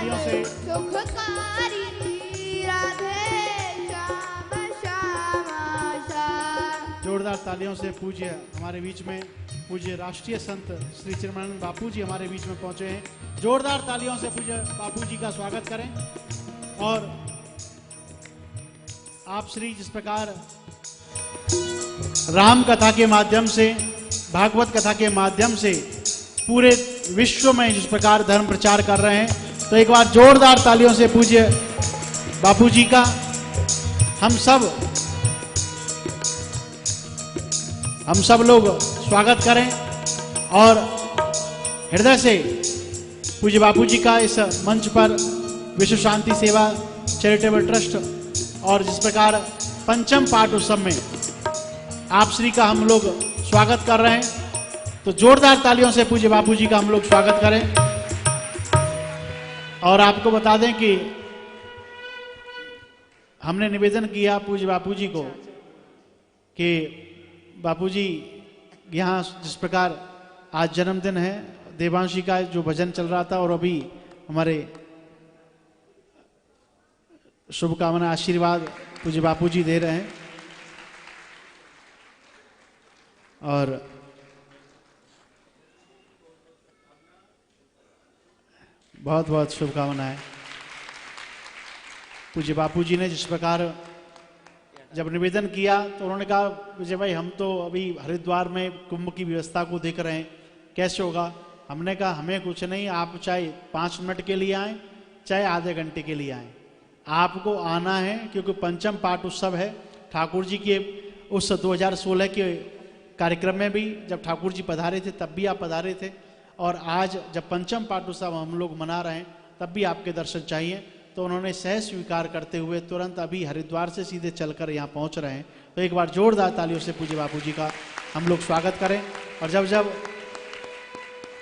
तालियों से सुखकारी राधे श्याम श्याम श्याम। जोरदार तालियों से पूज्य हमारे बीच में पूज्य राष्ट्रीय संत श्री चिन्मयानंद बापू जी हमारे बीच में पहुंचे हैं। जोरदार तालियों से पूज्य बापू जी का स्वागत करें। और आप श्री जिस प्रकार राम कथा के माध्यम से, भागवत कथा के माध्यम से पूरे विश्व में जिस प्रकार धर्म प्रचार कर रहे हैं, तो एक बार जोरदार तालियों से पूज्य बापू जी का हम सब लोग स्वागत करें। और हृदय से पूज्य बापू जी का इस मंच पर विश्व शांति सेवा चैरिटेबल ट्रस्ट और जिस प्रकार पंचम पाठ उत्सव में आप श्री का हम लोग स्वागत कर रहे हैं, तो जोरदार तालियों से पूज्य बापू जी का हम लोग स्वागत करें। और आपको बता दें कि हमने निवेदन किया पूज्य बापू जी को कि बापू जी यहाँ जिस प्रकार आज जन्मदिन है देवांशी का, जो भजन चल रहा था और अभी हमारे शुभकामना आशीर्वाद पूज्य बापू जी दे रहे हैं। और बहुत बहुत शुभकामनाएं। पूज्य बापू जी ने जिस प्रकार जब निवेदन किया तो उन्होंने कहा विजय भाई हम तो अभी हरिद्वार में कुंभ की व्यवस्था को देख रहे हैं, कैसे होगा। हमने कहा हमें कुछ नहीं, आप चाहे 5 मिनट के लिए आएँ चाहे आधे घंटे के लिए आएँ, आपको आना है, क्योंकि पंचम पाठ उत्सव है। ठाकुर जी के उस 2016 के कार्यक्रम में भी जब ठाकुर जी पधारे थे तब भी आप पधारे थे, और आज जब पंचम पाठ उत्सव हम लोग मना रहे हैं तब भी आपके दर्शन चाहिए। तो उन्होंने सहज स्वीकार करते हुए तुरंत अभी हरिद्वार से सीधे चलकर यहाँ पहुँच रहे हैं। तो एक बार जोरदार तालियों से पूज्य बापू जी का हम लोग स्वागत करें। और जब जब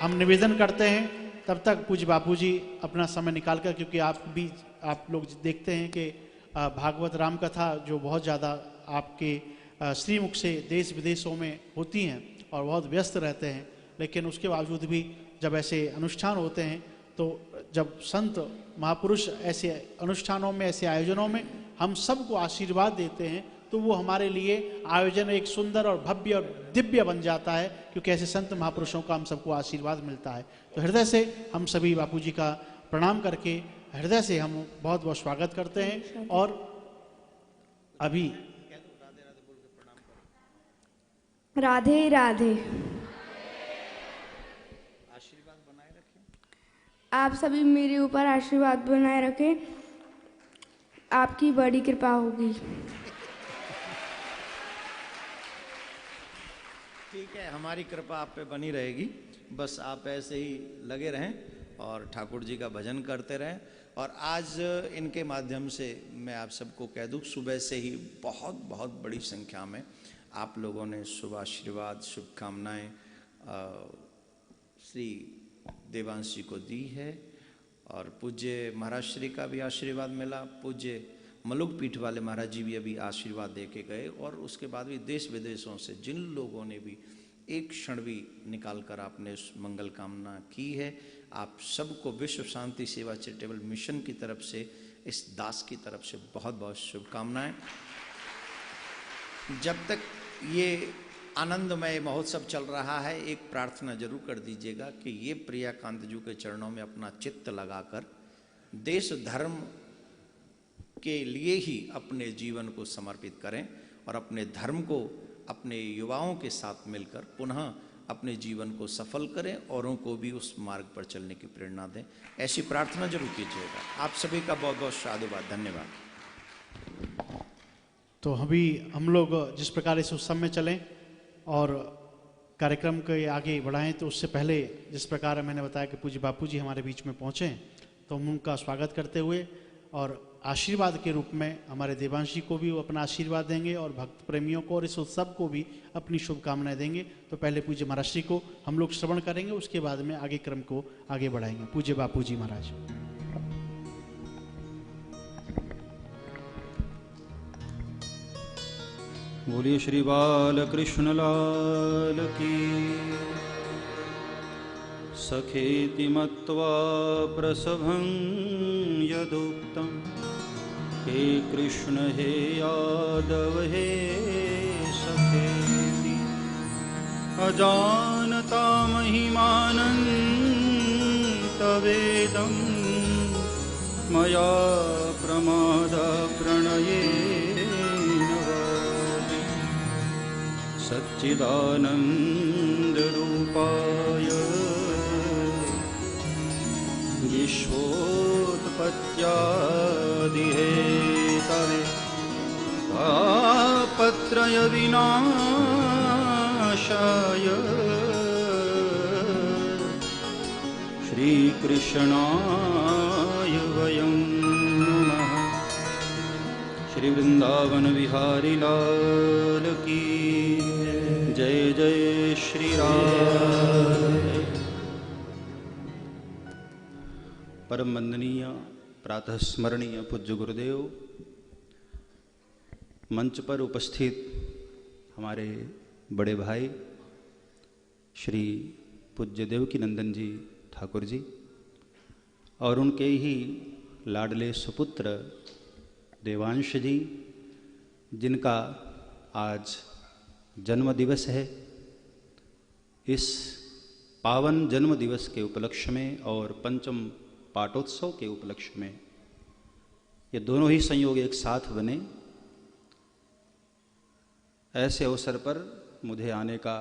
हम निवेदन करते हैं तब तक पूज्य बापू जी अपना समय निकाल कर, क्योंकि आप लोग देखते हैं कि भागवत राम कथा जो बहुत ज़्यादा आपके श्रीमुख से देश विदेशों में होती हैं और बहुत व्यस्त रहते हैं, लेकिन उसके बावजूद भी जब ऐसे अनुष्ठान होते हैं, तो जब संत महापुरुष ऐसे अनुष्ठानों में, ऐसे आयोजनों में हम सबको आशीर्वाद देते हैं, तो वो हमारे लिए आयोजन एक सुंदर और भव्य और दिव्य बन जाता है, क्योंकि ऐसे संत महापुरुषों का हम सबको आशीर्वाद मिलता है। तो हृदय से हम सभी बापू जी का प्रणाम करके हृदय से हम बहुत बहुत स्वागत करते हैं। और अभी राधे राधे। आप सभी मेरे ऊपर आशीर्वाद बनाए रखें, आपकी बड़ी कृपा होगी। ठीक है, हमारी कृपा आप पे बनी रहेगी, बस आप ऐसे ही लगे रहें और ठाकुर जी का भजन करते रहें। और आज इनके माध्यम से मैं आप सबको कह दूं, सुबह से ही बहुत बहुत बड़ी संख्या में आप लोगों ने शुभ आशीर्वाद, शुभकामनाएं श्री देवांश जी को दी है। और पूज्य महाराज श्री का भी आशीर्वाद मिला, पूज्य मलुक पीठ वाले महाराज जी भी अभी आशीर्वाद दे के गए, और उसके बाद भी देश विदेशों से जिन लोगों ने भी एक क्षण भी निकाल कर आपने उस मंगल कामना की है, आप सबको विश्व शांति सेवा चैरिटेबल मिशन की तरफ से, इस दास की तरफ से बहुत बहुत शुभकामनाएं। जब तक ये आनंदमय महोत्सव चल रहा है, एक प्रार्थना जरूर कर दीजिएगा कि ये प्रियाकांत जी के चरणों में अपना चित्त लगाकर देश धर्म के लिए ही अपने जीवन को समर्पित करें और अपने धर्म को अपने युवाओं के साथ मिलकर पुनः अपने जीवन को सफल करें, औरों को भी उस मार्ग पर चलने की प्रेरणा दें। ऐसी प्रार्थना जरूर कीजिएगा। आप सभी का बहुत बहुत साधुवाद, धन्यवाद। तो अभी हम लोग जिस प्रकार इस उत्सव में चलें और कार्यक्रम के आगे बढ़ाएं, तो उससे पहले जिस प्रकार मैंने बताया कि पूज्य बापू जी हमारे बीच में पहुँचे, तो हम उनका स्वागत करते हुए और आशीर्वाद के रूप में हमारे देवांशी को भी वो अपना आशीर्वाद देंगे और भक्त प्रेमियों को और इस उत्सव को भी अपनी शुभकामनाएं देंगे। तो पहले पूज्य महाराज श्री को हम लोग श्रवण करेंगे, उसके बाद में आगे क्रम को आगे बढ़ाएंगे। पूज्य बापू जी महाराज। बोलिए श्री बाल कृष्ण लाल की। सखेति मत्वा प्रसभं यदुक्तं हे कृष्ण हे यादव हे सखेति अजानता महिमानन्तवेदं मया प्रमादः प्रणयेन वापि सच्चिदानन्दरूपाय विश्वोत्पत्त्यादिहेतवे तापत्रयविनाशाय श्रीकृष्णाय वयं नमः। श्री वृंदावन बिहारी लाल की जय जय श्री राम। परम वंदनीय प्रातः स्मरणीय पूज्य गुरुदेव, मंच पर उपस्थित हमारे बड़े भाई श्री पूज्य देवकी नंदन जी ठाकुर जी और उनके ही लाडले सुपुत्र देवांश जी, जिनका आज जन्म दिवस है, इस पावन जन्म दिवस के उपलक्ष्य में और पंचम पाठोत्सव के उपलक्ष्य में ये दोनों ही संयोग एक साथ बने, ऐसे अवसर पर मुझे आने का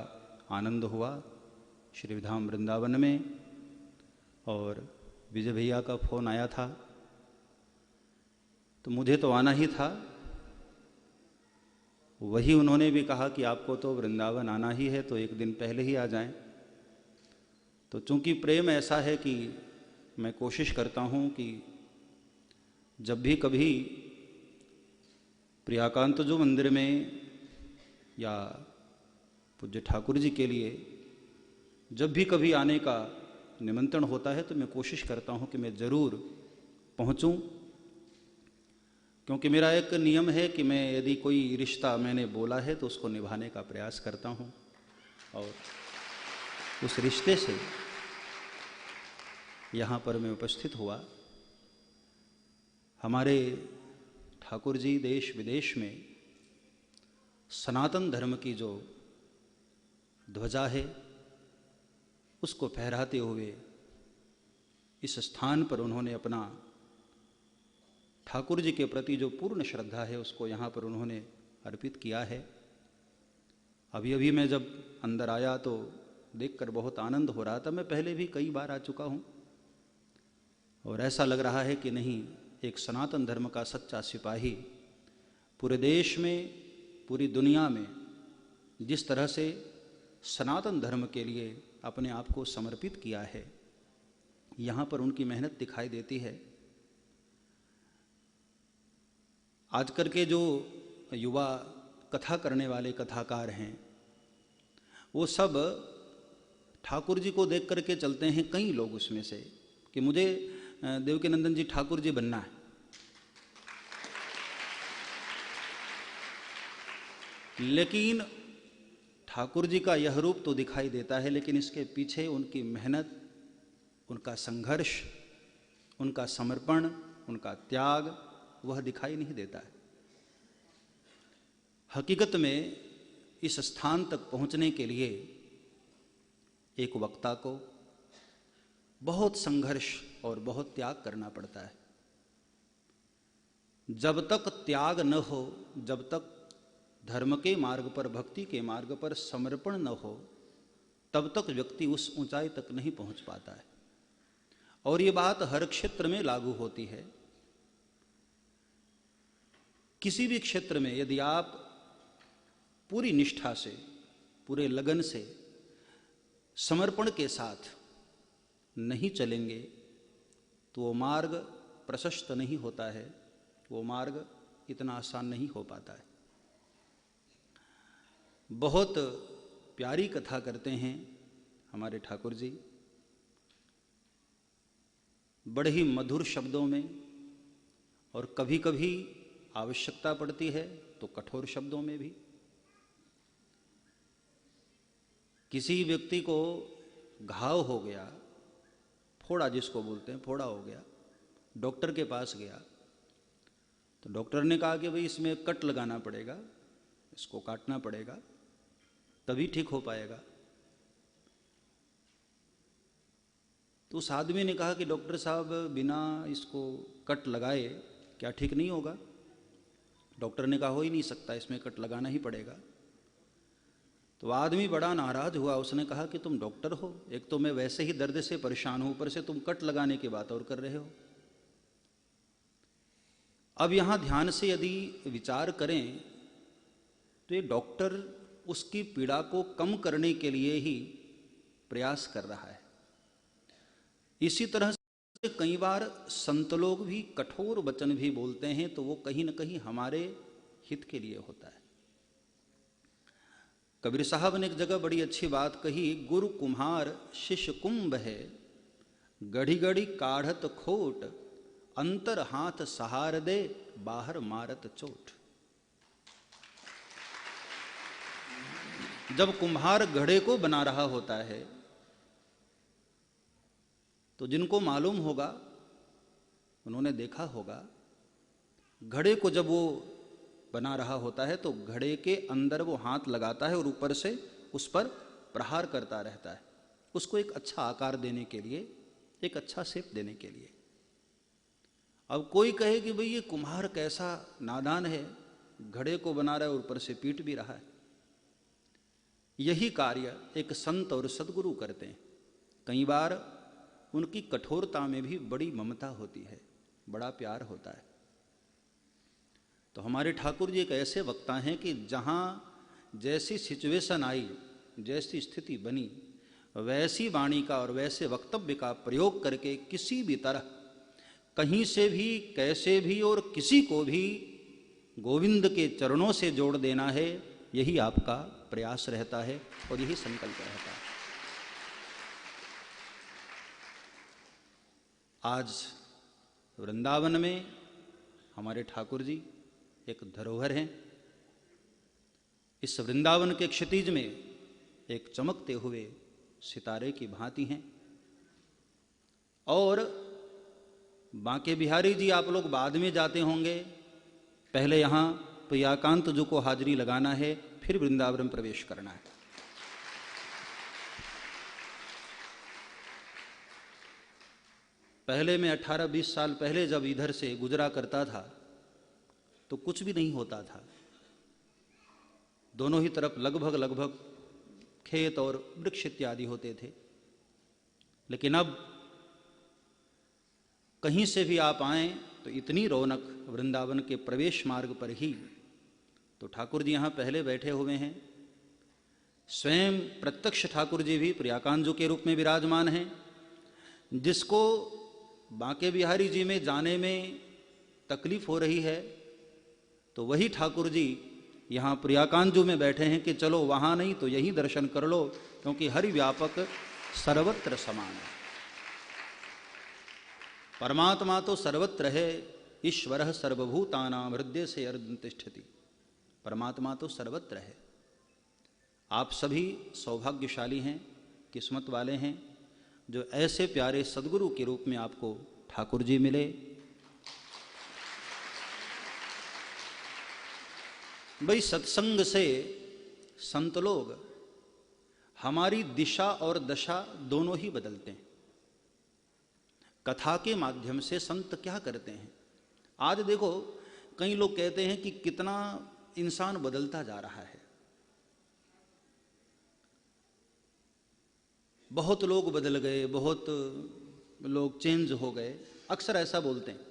आनंद हुआ श्री धाम वृंदावन में। और विजय भैया का फोन आया था तो मुझे तो आना ही था, वही उन्होंने भी कहा कि आपको तो वृंदावन आना ही है तो एक दिन पहले ही आ जाएं। तो चूंकि प्रेम ऐसा है कि मैं कोशिश करता हूं कि जब भी कभी प्रियाकांत जो मंदिर में या पूज्य ठाकुर जी के लिए जब भी कभी आने का निमंत्रण होता है तो मैं कोशिश करता हूं कि मैं ज़रूर पहुंचूं, क्योंकि मेरा एक नियम है कि मैं यदि कोई रिश्ता मैंने बोला है तो उसको निभाने का प्रयास करता हूं। और उस रिश्ते से यहाँ पर मैं उपस्थित हुआ। हमारे ठाकुर जी देश विदेश में सनातन धर्म की जो ध्वजा है उसको फहराते हुए इस स्थान पर उन्होंने अपना ठाकुर जी के प्रति जो पूर्ण श्रद्धा है उसको यहाँ पर उन्होंने अर्पित किया है। अभी अभी मैं जब अंदर आया तो देखकर बहुत आनंद हो रहा था। मैं पहले भी कई बार आ चुका हूँ और ऐसा लग रहा है कि नहीं, एक सनातन धर्म का सच्चा सिपाही पूरे देश में, पूरी दुनिया में जिस तरह से सनातन धर्म के लिए अपने आप को समर्पित किया है, यहाँ पर उनकी मेहनत दिखाई देती है। आजकल के जो युवा कथा करने वाले कथाकार हैं वो सब ठाकुर जी को देख करके चलते हैं, कई लोग उसमें से, कि मुझे देवकी नंदन जी ठाकुर जी बनना है। लेकिन ठाकुर जी का यह रूप तो दिखाई देता है, लेकिन इसके पीछे उनकी मेहनत, उनका संघर्ष, उनका समर्पण, उनका त्याग वह दिखाई नहीं देता है। हकीकत में इस स्थान तक पहुंचने के लिए एक वक्ता को बहुत संघर्ष और बहुत त्याग करना पड़ता है। जब तक त्याग न हो, जब तक धर्म के मार्ग पर, भक्ति के मार्ग पर समर्पण न हो, तब तक व्यक्ति उस ऊंचाई तक नहीं पहुंच पाता है। और ये बात हर क्षेत्र में लागू होती है। किसी भी क्षेत्र में यदि आप पूरी निष्ठा से, पूरे लगन से, समर्पण के साथ नहीं चलेंगे तो वो मार्ग प्रशस्त नहीं होता है, वो मार्ग इतना आसान नहीं हो पाता है। बहुत प्यारी कथा करते हैं हमारे ठाकुर जी, बड़े ही मधुर शब्दों में, और कभी कभी आवश्यकता पड़ती है तो कठोर शब्दों में भी। किसी व्यक्ति को घाव हो गया, फोड़ा जिसको बोलते हैं, फोड़ा हो गया। डॉक्टर के पास गया तो डॉक्टर ने कहा कि भाई इसमें कट लगाना पड़ेगा, इसको काटना पड़ेगा, तभी ठीक हो पाएगा। तो उस आदमी ने कहा कि डॉक्टर साहब बिना इसको कट लगाए क्या ठीक नहीं होगा? डॉक्टर ने कहा हो ही नहीं सकता, इसमें कट लगाना ही पड़ेगा। तो आदमी बड़ा नाराज हुआ, उसने कहा कि तुम डॉक्टर हो, एक तो मैं वैसे ही दर्द से परेशान हूं, ऊपर से तुम कट लगाने की बात और कर रहे हो। अब यहां ध्यान से यदि विचार करें तो ये डॉक्टर उसकी पीड़ा को कम करने के लिए ही प्रयास कर रहा है। इसी तरह से कई बार संत लोग भी कठोर वचन भी बोलते हैं तो वो कहीं न कहीं हमारे हित के लिए होता है। कबीर साहब ने एक जगह बड़ी अच्छी बात कही, गुरु कुम्हार शिष्य कुंभ है, गढ़ी गढ़ी काढ़त खोट, अंतर हाथ सहार दे, बाहर मारत चोट। जब कुम्हार घड़े को बना रहा होता है तो जिनको मालूम होगा, उन्होंने देखा होगा, घड़े को जब वो बना रहा होता है तो घड़े के अंदर वो हाथ लगाता है और ऊपर से उस पर प्रहार करता रहता है, उसको एक अच्छा आकार देने के लिए, एक अच्छा शेप देने के लिए। अब कोई कहे कि भाई ये कुम्हार कैसा नादान है, घड़े को बना रहा है और ऊपर से पीट भी रहा है। यही कार्य एक संत और सद्गुरु करते हैं। कई बार उनकी कठोरता में भी बड़ी ममता होती है, बड़ा प्यार होता है। तो हमारे ठाकुर जी एक ऐसे वक्ता हैं कि जहाँ जैसी सिचुएशन आई, जैसी स्थिति बनी, वैसी वाणी का और वैसे वक्तव्य का प्रयोग करके किसी भी तरह, कहीं से भी, कैसे भी और किसी को भी गोविंद के चरणों से जोड़ देना है, यही आपका प्रयास रहता है और यही संकल्प रहता है। आज वृंदावन में हमारे ठाकुर जी एक धरोहर हैं। इस वृंदावन के क्षितिज में एक चमकते हुए सितारे की भांति हैं। और बांके बिहारी जी आप लोग बाद में जाते होंगे, पहले यहाँ प्रियाकांत जी को हाजिरी लगाना है, फिर वृंदावन प्रवेश करना है। पहले मैं 18-20 साल पहले जब इधर से गुजरा करता था तो कुछ भी नहीं होता था, दोनों ही तरफ लगभग खेत और वृक्ष इत्यादि होते थे। लेकिन अब कहीं से भी आप आएं तो इतनी रौनक वृंदावन के प्रवेश मार्ग पर ही। तो ठाकुर जी यहाँ पहले बैठे हुए हैं, स्वयं प्रत्यक्ष ठाकुर जी भी प्रियाकांत के रूप में विराजमान हैं। जिसको बांके बिहारी जी में जाने में तकलीफ हो रही है तो वही ठाकुर जी यहाँ प्रियाकांत में बैठे हैं कि चलो वहाँ नहीं तो यहीं दर्शन कर लो, क्योंकि हरि व्यापक सर्वत्र समान है। परमात्मा तो सर्वत्र है, ईश्वर सर्वभूतानां हृदय से अर्जुन तिष्ठति। परमात्मा तो सर्वत्र है। आप सभी सौभाग्यशाली हैं, किस्मत वाले हैं जो ऐसे प्यारे सद्गुरु के रूप में आपको ठाकुर जी मिले। भाई सत्संग से संत लोग हमारी दिशा और दशा दोनों ही बदलते हैं। कथा के माध्यम से संत क्या करते हैं, आज देखो कई लोग कहते हैं कि कितना इंसान बदलता जा रहा है, बहुत लोग बदल गए, बहुत लोग चेंज हो गए, अक्सर ऐसा बोलते हैं।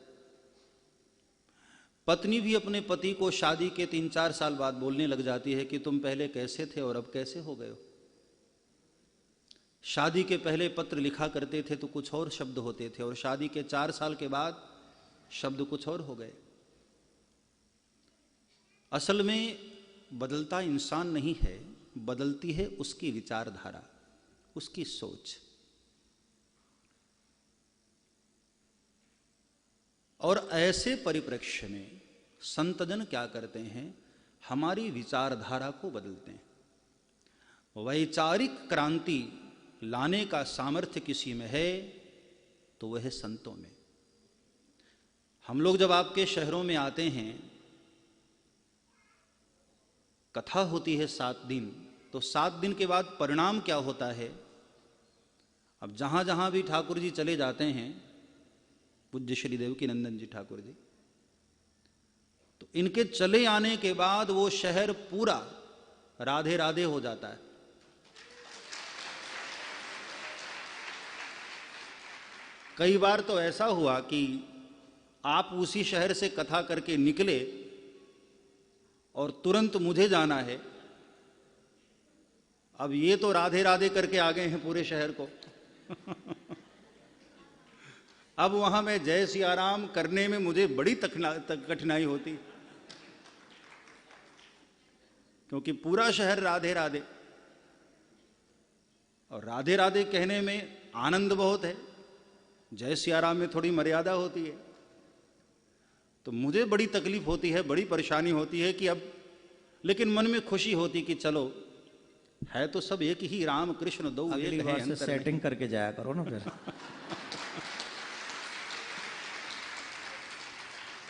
पत्नी भी अपने पति को शादी के 3-4 साल बाद बोलने लग जाती है कि तुम पहले कैसे थे और अब कैसे हो गए हो। शादी के पहले पत्र लिखा करते थे तो कुछ और शब्द होते थे और शादी के 4 साल के बाद शब्द कुछ और हो गए। असल में बदलता इंसान नहीं है, बदलती है उसकी विचारधारा, उसकी सोच। और ऐसे परिप्रेक्ष्य में संतजन क्या करते हैं, हमारी विचारधारा को बदलते हैं। वैचारिक क्रांति लाने का सामर्थ्य किसी में है तो वह है संतों में। हम लोग जब आपके शहरों में आते हैं, कथा होती है 7 दिन, तो 7 दिन के बाद परिणाम क्या होता है? अब जहां जहां भी ठाकुर जी चले जाते हैं, पूज्य श्री देवकीनंदन जी ठाकुर जी, तो इनके चले आने के बाद वो शहर पूरा राधे राधे हो जाता है। कई बार तो ऐसा हुआ कि आप उसी शहर से कथा करके निकले और तुरंत मुझे जाना है, अब ये तो राधे राधे करके आ गए हैं पूरे शहर को अब वहां मैं जय सिया राम करने में मुझे बड़ी कठिनाई होती, क्योंकि पूरा शहर राधे राधे, और राधे राधे कहने में आनंद बहुत है, जय सिया राम में थोड़ी मर्यादा होती है। तो मुझे बड़ी तकलीफ होती है, बड़ी परेशानी होती है कि अब, लेकिन मन में खुशी होती कि चलो है तो सब एक ही, राम कृष्ण दो अगली बार से सेटिंग करके जाया करो ना फिर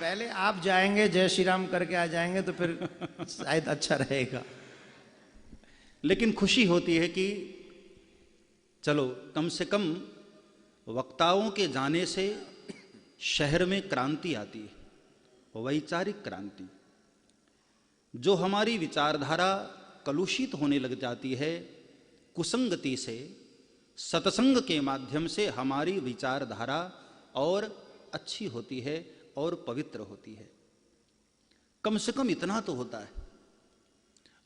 पहले आप जाएंगे जय श्री राम करके आ जाएंगे तो फिर शायद अच्छा रहेगा। लेकिन खुशी होती है कि चलो कम से कम वक्ताओं के जाने से शहर में क्रांति आती है, वैचारिक क्रांति। जो हमारी विचारधारा कलुषित होने लग जाती है कुसंगति से, सत्संग के माध्यम से हमारी विचारधारा और अच्छी होती है और पवित्र होती है। कम से कम इतना तो होता है।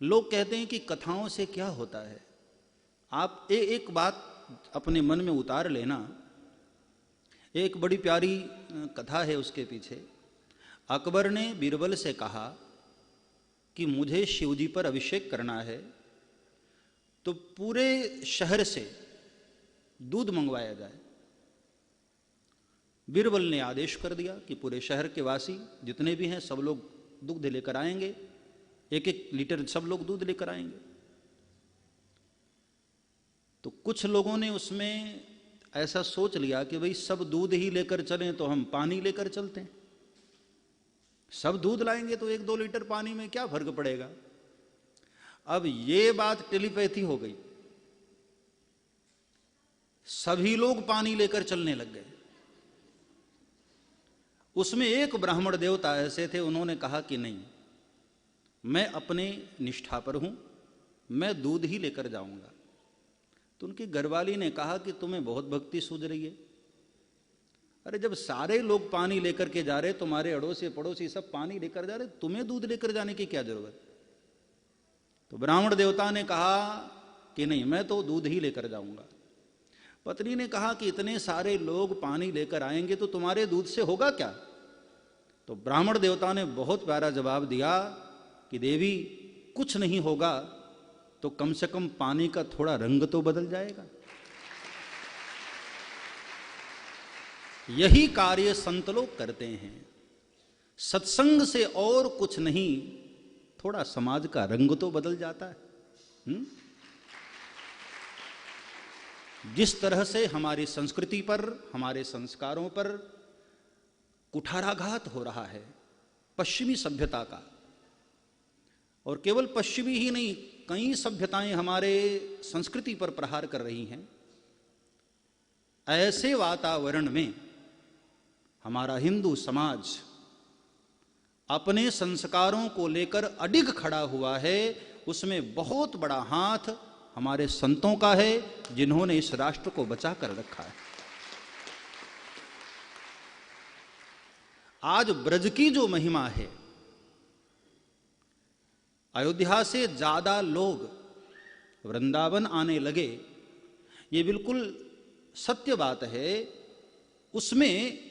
लोग कहते हैं कि कथाओं से क्या होता है। आप एक बात अपने मन में उतार लेना, एक बड़ी प्यारी कथा है उसके पीछे। अकबर ने बीरबल से कहा कि मुझे शिवजी पर अभिषेक करना है, तो पूरे शहर से दूध मंगवाया जाए। बीरबल ने आदेश कर दिया कि पूरे शहर के वासी जितने भी हैं सब लोग दूध लेकर आएंगे, 1-1 लीटर सब लोग दूध लेकर आएंगे। तो कुछ लोगों ने उसमें ऐसा सोच लिया कि भाई सब दूध ही लेकर चलें तो हम पानी लेकर चलते हैं, सब दूध लाएंगे तो 1-2 लीटर पानी में क्या फर्क पड़ेगा। अब ये बात टेलीपैथी हो गई, सभी लोग पानी लेकर चलने लग गए। उसमें एक ब्राह्मण देवता ऐसे थे, उन्होंने कहा कि नहीं, मैं अपने निष्ठा पर हूं, मैं दूध ही लेकर जाऊंगा। तो उनकी घरवाली ने कहा कि तुम्हें बहुत भक्ति सूझ रही है। अरे जब सारे लोग पानी लेकर के जा रहे, तुम्हारे अड़ोसी पड़ोसी सब पानी लेकर जा रहे, तुम्हें दूध लेकर जाने की क्या जरूरत। तो ब्राह्मण देवता ने कहा कि नहीं, मैं तो दूध ही लेकर जाऊंगा। पत्नी ने कहा कि इतने सारे लोग पानी लेकर आएंगे तो तुम्हारे दूध से होगा क्या। तो ब्राह्मण देवता ने बहुत प्यारा जवाब दिया कि देवी कुछ नहीं होगा तो कम से कम पानी का थोड़ा रंग तो बदल जाएगा। यही कार्य संत लोग करते हैं। सत्संग से और कुछ नहीं, थोड़ा समाज का रंग तो बदल जाता है। जिस तरह से हमारी संस्कृति पर, हमारे संस्कारों पर कुठाराघात हो रहा है पश्चिमी सभ्यता का, और केवल पश्चिमी ही नहीं, कई सभ्यताएं हमारे संस्कृति पर प्रहार कर रही हैं। ऐसे वातावरण में हमारा हिंदू समाज अपने संस्कारों को लेकर अडिग खड़ा हुआ है। उसमें बहुत बड़ा हाथ हमारे संतों का है, जिन्होंने इस राष्ट्र को बचा कर रखा है। आज ब्रज की जो महिमा है, अयोध्या से ज्यादा लोग वृंदावन आने लगे, ये बिल्कुल सत्य बात है। उसमें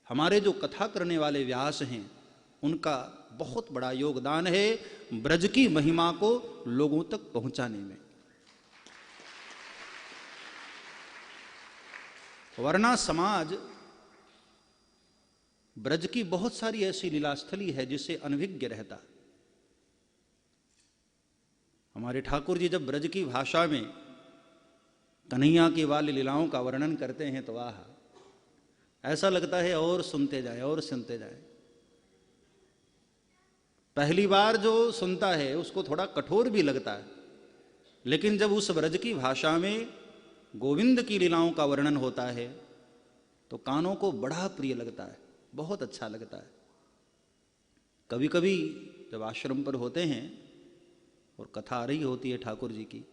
हमारे जो कथा करने वाले व्यास हैं, उनका बहुत बड़ा योगदान है ब्रज की महिमा को लोगों तक पहुंचाने में। वरना समाज ब्रज की बहुत सारी ऐसी लीलास्थली है जिससे अनभिज्ञ रहता। हमारे ठाकुर जी जब ब्रज की भाषा में कन्हैया की वाली लीलाओं का वर्णन करते हैं तो आह, ऐसा लगता है और सुनते जाए और सुनते जाए। पहली बार जो सुनता है उसको थोड़ा कठोर भी लगता है, लेकिन जब उस ब्रज की भाषा में गोविंद की लीलाओं का वर्णन होता है तो कानों को बड़ा प्रिय लगता है, बहुत अच्छा लगता है। कभी कभी जब आश्रम पर होते हैं और कथा आ रही होती है ठाकुर जी की,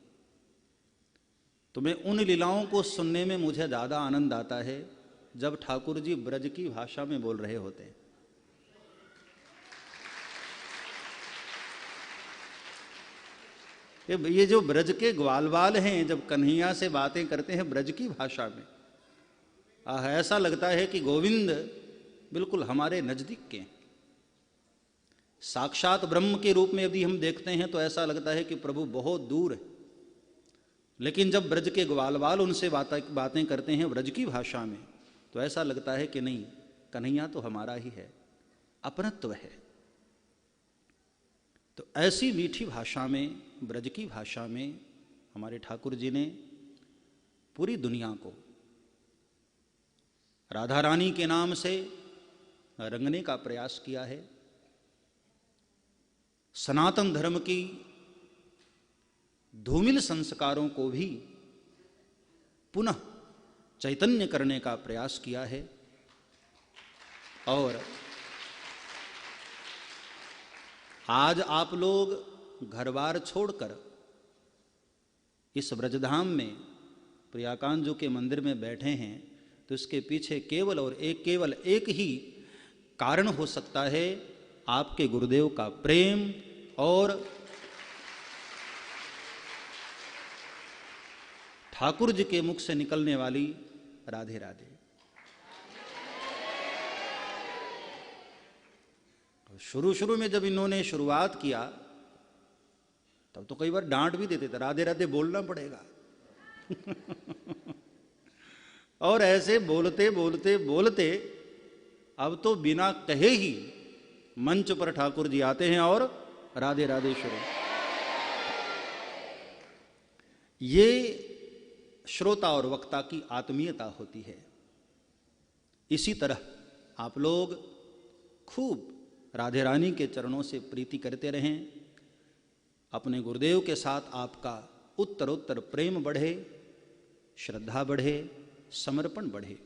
तो मैं उन लीलाओं को सुनने में मुझे ज़्यादा आनंद आता है जब ठाकुर जी ब्रज की भाषा में बोल रहे होते हैं। ये जो ब्रज के ग्वालवाल हैं, जब कन्हैया से बातें करते हैं ब्रज की भाषा में, ऐसा लगता है कि गोविंद बिल्कुल हमारे नजदीक के हैं। साक्षात ब्रह्म के रूप में यदि हम देखते हैं तो ऐसा लगता है कि प्रभु बहुत दूर है, लेकिन जब ब्रज के ग्वालवाल उनसे बातें करते हैं ब्रज की भाषा में तो ऐसा लगता है कि नहीं, कन्हैया तो हमारा ही है, अपनत्व है। तो ऐसी मीठी भाषा में, ब्रज की भाषा में हमारे ठाकुर जी ने पूरी दुनिया को राधा रानी के नाम से रंगने का प्रयास किया है। सनातन धर्म की धूमिल संस्कारों को भी पुनः चैतन्य करने का प्रयास किया है। और आज आप लोग घरबार छोड़कर इस ब्रजधाम में प्रियाकांजू के मंदिर में बैठे हैं तो इसके पीछे केवल एक ही कारण हो सकता है, आपके गुरुदेव का प्रेम और ठाकुर जी के मुख से निकलने वाली राधे राधे। शुरू में जब इन्होंने शुरुआत किया तब तो कई बार डांट भी देते थे, राधे राधे बोलना पड़ेगा। और ऐसे बोलते बोलते बोलते अब तो बिना कहे ही मंच पर ठाकुर जी आते हैं और राधे राधे शुरू। ये श्रोता और वक्ता की आत्मीयता होती है। इसी तरह आप लोग खूब राधे रानी के चरणों से प्रीति करते रहें, अपने गुरुदेव के साथ आपका उत्तरोत्तर प्रेम बढ़े, श्रद्धा बढ़े, समर्पण बढ़े।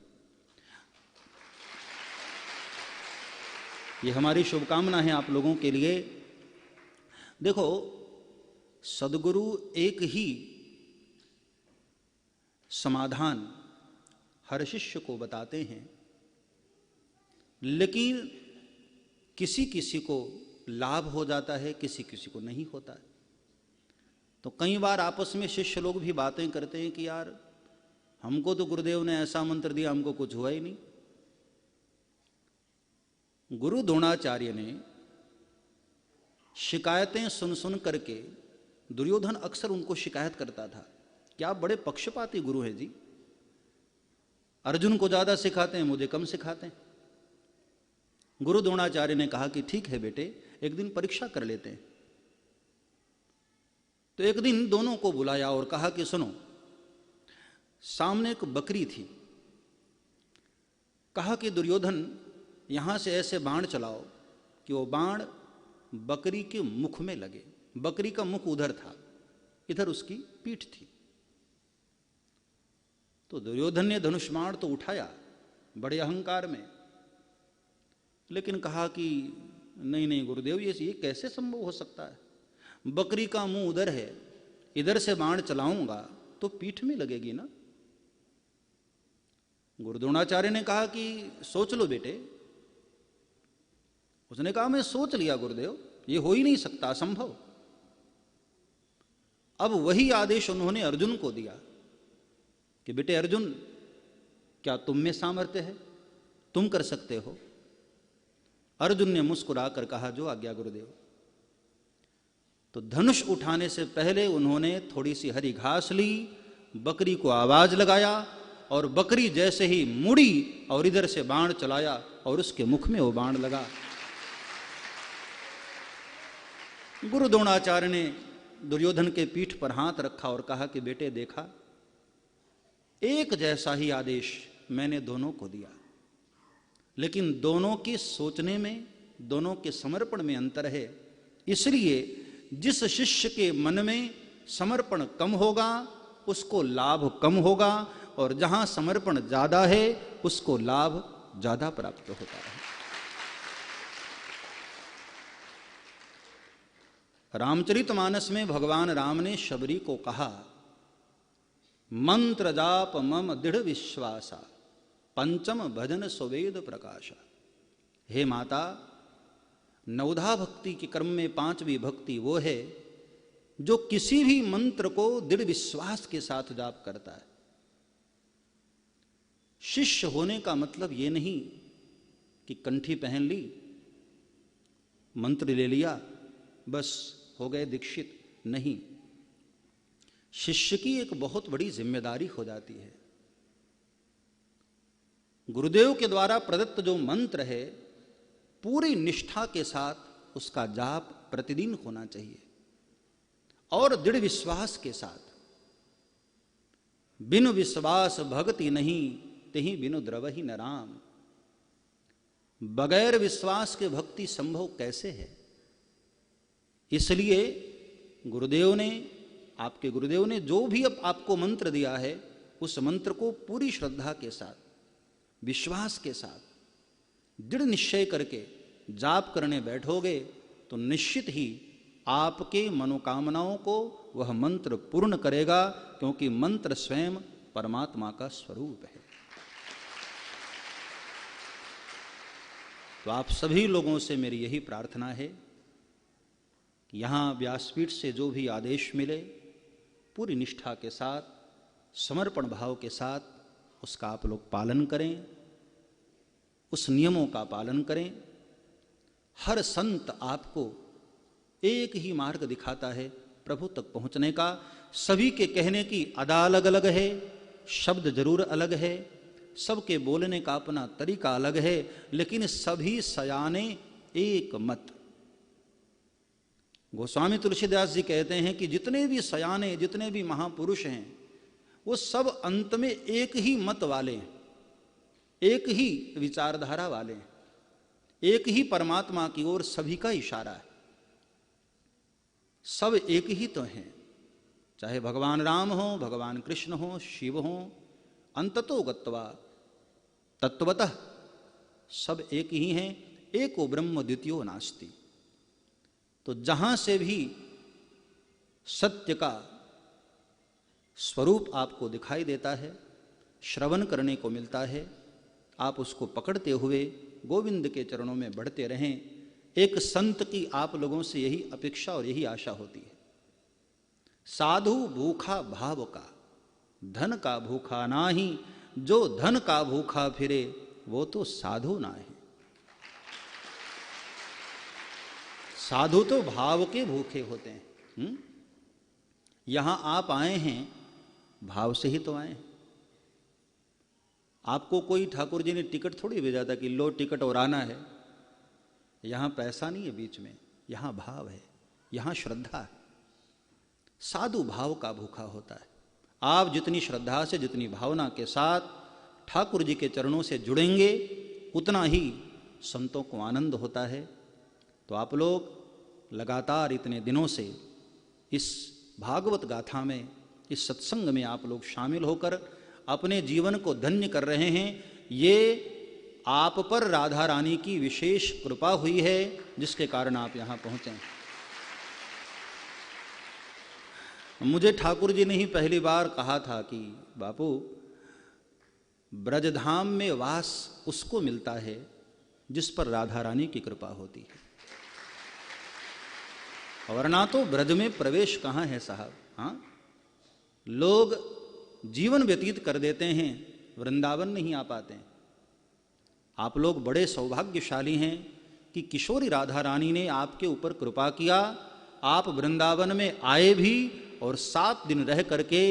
ये हमारी शुभकामना है आप लोगों के लिए। देखो, सद्गुरु एक ही समाधान हर शिष्य को बताते हैं, लेकिन किसी किसी को लाभ हो जाता है, किसी किसी को नहीं होता है। तो कई बार आपस में शिष्य लोग भी बातें करते हैं कि यार हमको तो गुरुदेव ने ऐसा मंत्र दिया, हमको कुछ हुआ ही नहीं। गुरु द्रोणाचार्य ने शिकायतें सुन सुन करके, दुर्योधन अक्सर उनको शिकायत करता था कि आप बड़े पक्षपाती गुरु हैं जी, अर्जुन को ज्यादा सिखाते हैं, मुझे कम सिखाते हैं। गुरु द्रोणाचार्य ने कहा कि ठीक है बेटे, एक दिन परीक्षा कर लेते हैं। तो एक दिन दोनों को बुलाया और कहा कि सुनो, सामने एक बकरी थी। कहा कि दुर्योधन यहां से ऐसे बाण चलाओ कि वो बाण बकरी के मुख में लगे। बकरी का मुख उधर था, इधर उसकी पीठ थी। तो दुर्योधन ने धनुष बाण तो उठाया बड़े अहंकार में, लेकिन कहा कि नहीं नहीं गुरुदेव, ये कैसे संभव हो सकता है? बकरी का मुंह उधर है, इधर से बाण चलाऊंगा तो पीठ में लगेगी ना। गुरु द्रोणाचार्य ने कहा कि सोच लो बेटे। उसने कहा मैं सोच लिया गुरुदेव, ये हो ही नहीं सकता, असंभव। अब वही आदेश उन्होंने अर्जुन को दिया कि बेटे अर्जुन, क्या तुम में सामर्थ्य है? तुम कर सकते हो। अर्जुन ने मुस्कुराकर कहा जो आज्ञा गुरुदेव। तो धनुष उठाने से पहले उन्होंने थोड़ी सी हरी घास ली, बकरी को आवाज लगाया और बकरी जैसे ही मुड़ी और इधर से बाण चलाया और उसके मुख में वो बाण लगा। गुरु द्रोणाचार्य ने दुर्योधन के पीठ पर हाथ रखा और कहा कि बेटे देखा, एक जैसा ही आदेश मैंने दोनों को दिया, लेकिन दोनों के सोचने में, दोनों के समर्पण में अंतर है। इसलिए जिस शिष्य के मन में समर्पण कम होगा उसको लाभ कम होगा, और जहां समर्पण ज्यादा है उसको लाभ ज्यादा प्राप्त होता है। रामचरितमानस में भगवान राम ने शबरी को कहा, मंत्र जाप मम दृढ़ विश्वासा, पंचम भजन सुवेद प्रकाशा। हे माता, नवधा भक्ति के क्रम में पांचवी भक्ति वो है जो किसी भी मंत्र को दृढ़ विश्वास के साथ जाप करता है। शिष्य होने का मतलब ये नहीं कि कंठी पहन ली, मंत्र ले लिया, बस हो गए दीक्षित। नहीं, शिष्य की एक बहुत बड़ी जिम्मेदारी हो जाती है। गुरुदेव के द्वारा प्रदत्त जो मंत्र है, पूरी निष्ठा के साथ उसका जाप प्रतिदिन होना चाहिए और दृढ़ विश्वास के साथ। बिनु विश्वास भक्ति नहीं, तेहि बिनु द्रवहि न राम। बगैर विश्वास के भक्ति संभव कैसे है? इसलिए गुरुदेव ने, आपके गुरुदेव ने जो भी अब आपको मंत्र दिया है, उस मंत्र को पूरी श्रद्धा के साथ, विश्वास के साथ, दृढ़ निश्चय करके जाप करने बैठोगे तो निश्चित ही आपके मनोकामनाओं को वह मंत्र पूर्ण करेगा, क्योंकि मंत्र स्वयं परमात्मा का स्वरूप है। तो आप सभी लोगों से मेरी यही प्रार्थना है कि यहाँ व्यासपीठ से जो भी आदेश मिले, पूरी निष्ठा के साथ, समर्पण भाव के साथ उसका आप लोग पालन करें, उस नियमों का पालन करें। हर संत आपको एक ही मार्ग दिखाता है प्रभु तक पहुंचने का। सभी के कहने की अदा अलग अलग है, शब्द जरूर अलग है, सबके बोलने का अपना तरीका अलग है, लेकिन सभी सयाने एक मत। गोस्वामी तुलसीदास जी कहते हैं कि जितने भी सयाने, जितने भी महापुरुष हैं, वो सब अंत में एक ही मत वाले हैं, एक ही विचारधारा वाले हैं, एक ही परमात्मा की ओर सभी का इशारा है। सब एक ही तो हैं, चाहे भगवान राम हो, भगवान कृष्ण हो, शिव हो, अंततो गत्वा तत्वतः सब एक ही हैं। एको ब्रह्म द्वितीयो नास्ति। तो जहां से भी सत्य का स्वरूप आपको दिखाई देता है, श्रवण करने को मिलता है, आप उसको पकड़ते हुए गोविंद के चरणों में बढ़ते रहें। एक संत की आप लोगों से यही अपेक्षा और यही आशा होती है। साधु भूखा भाव का, धन का भूखा नाही, जो धन का भूखा फिरे वो तो साधु ना है। साधु तो भाव के भूखे होते हैं। यहां आप आए हैं भाव से ही तो आए हैं। आपको कोई ठाकुर जी ने टिकट थोड़ी भेजा था कि लो टिकट और आना है। यहां पैसा नहीं है बीच में, यहां भाव है, यहां श्रद्धा है। साधु भाव का भूखा होता है। आप जितनी श्रद्धा से, जितनी भावना के साथ ठाकुर जी के चरणों से जुड़ेंगे, उतना ही संतों को आनंद होता है। तो आप लोग लगातार इतने दिनों से इस भागवत गाथा में, इस सत्संग में आप लोग शामिल होकर अपने जीवन को धन्य कर रहे हैं। ये आप पर राधा रानी की विशेष कृपा हुई है, जिसके कारण आप यहाँ पहुँचे। मुझे ठाकुर जी ने ही पहली बार कहा था कि बापू, ब्रजधाम में वास उसको मिलता है जिस पर राधा रानी की कृपा होती है, वरना तो ब्रज में प्रवेश कहाँ है साहब। हाँ, लोग जीवन व्यतीत कर देते हैं, वृंदावन नहीं आ पाते हैं। आप लोग बड़े सौभाग्यशाली हैं कि किशोरी राधा रानी ने आपके ऊपर कृपा किया। आप वृंदावन में आए भी और 7 दिन रह करके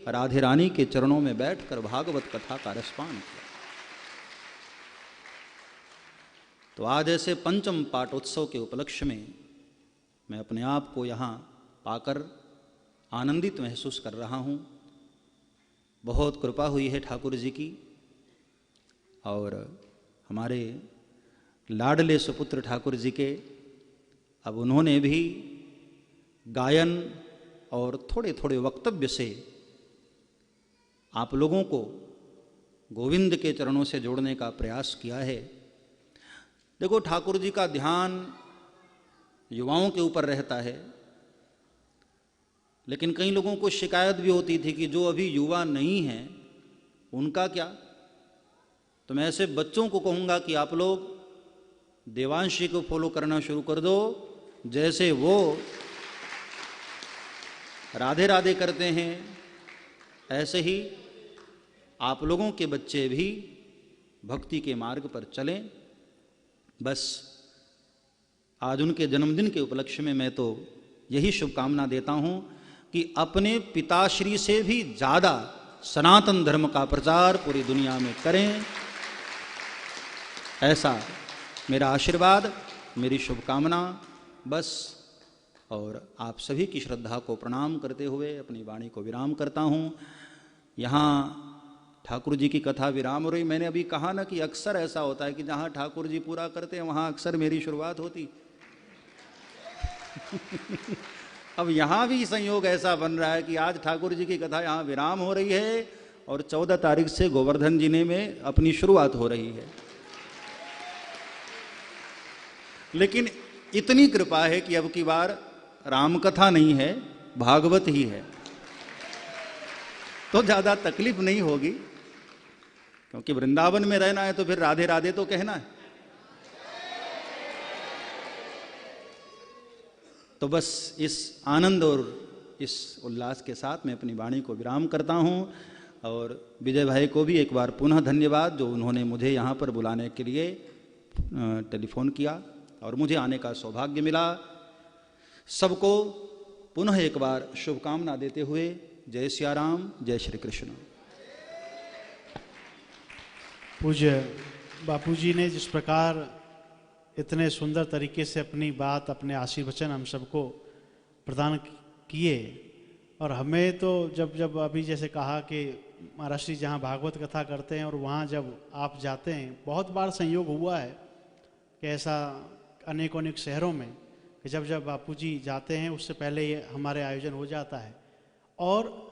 राधे रानी के चरणों में बैठकर भागवत कथा का रसपान किया। तो आज ऐसे पंचम पाठोत्सव के उपलक्ष्य में मैं अपने आप को यहाँ पाकर आनंदित महसूस कर रहा हूँ। बहुत कृपा हुई है ठाकुर जी की, और हमारे लाडले सुपुत्र ठाकुर जी के अब उन्होंने भी गायन और थोड़े थोड़े वक्तव्य से आप लोगों को गोविंद के चरणों से जोड़ने का प्रयास किया है। देखो, ठाकुर जी का ध्यान युवाओं के ऊपर रहता है, लेकिन कई लोगों को शिकायत भी होती थी कि जो अभी युवा नहीं हैं उनका क्या। तो मैं ऐसे बच्चों को कहूँगा कि आप लोग देवांशी को फॉलो करना शुरू कर दो। जैसे वो राधे राधे करते हैं, ऐसे ही आप लोगों के बच्चे भी भक्ति के मार्ग पर चलें। बस आज उनके जन्मदिन के उपलक्ष्य में मैं तो यही शुभकामना देता हूं कि अपने पिताश्री से भी ज़्यादा सनातन धर्म का प्रचार पूरी दुनिया में करें। ऐसा मेरा आशीर्वाद, मेरी शुभकामना। बस, और आप सभी की श्रद्धा को प्रणाम करते हुए अपनी वाणी को विराम करता हूँ। यहाँ ठाकुर जी की कथा विराम हो रही। मैंने अभी कहा ना कि अक्सर ऐसा होता है कि जहाँ ठाकुर जी पूरा करते हैं वहाँ अक्सर मेरी शुरुआत होती। अब यहाँ भी संयोग ऐसा बन रहा है कि आज ठाकुर जी की कथा यहाँ विराम हो रही है और 14 तारीख से गोवर्धन जी ने में अपनी शुरुआत हो रही है। लेकिन इतनी कृपा है कि अब की बार रामकथा नहीं है, भागवत ही है, तो ज्यादा तकलीफ नहीं होगी, क्योंकि वृंदावन में रहना है तो फिर राधे राधे तो कहना है। तो बस इस आनंद और इस उल्लास के साथ मैं अपनी वाणी को विराम करता हूं। और विजय भाई को भी एक बार पुनः धन्यवाद, जो उन्होंने मुझे यहाँ पर बुलाने के लिए टेलीफोन किया और मुझे आने का सौभाग्य मिला। सबको पुनः एक बार शुभकामना देते हुए जय सिया राम, जय श्री कृष्ण। पूज्य बापूजी ने जिस प्रकार इतने सुंदर तरीके से अपनी बात, अपने आशीर्वचन हम सबको प्रदान किए, और हमें तो जब अभी जैसे कहा कि महाराज जी जहाँ भागवत कथा करते हैं और वहाँ जब आप जाते हैं, बहुत बार संयोग हुआ है कि ऐसा अनेकों अनेक शहरों में कि जब बापूजी जाते हैं उससे पहले ये हमारे आयोजन हो जाता है। और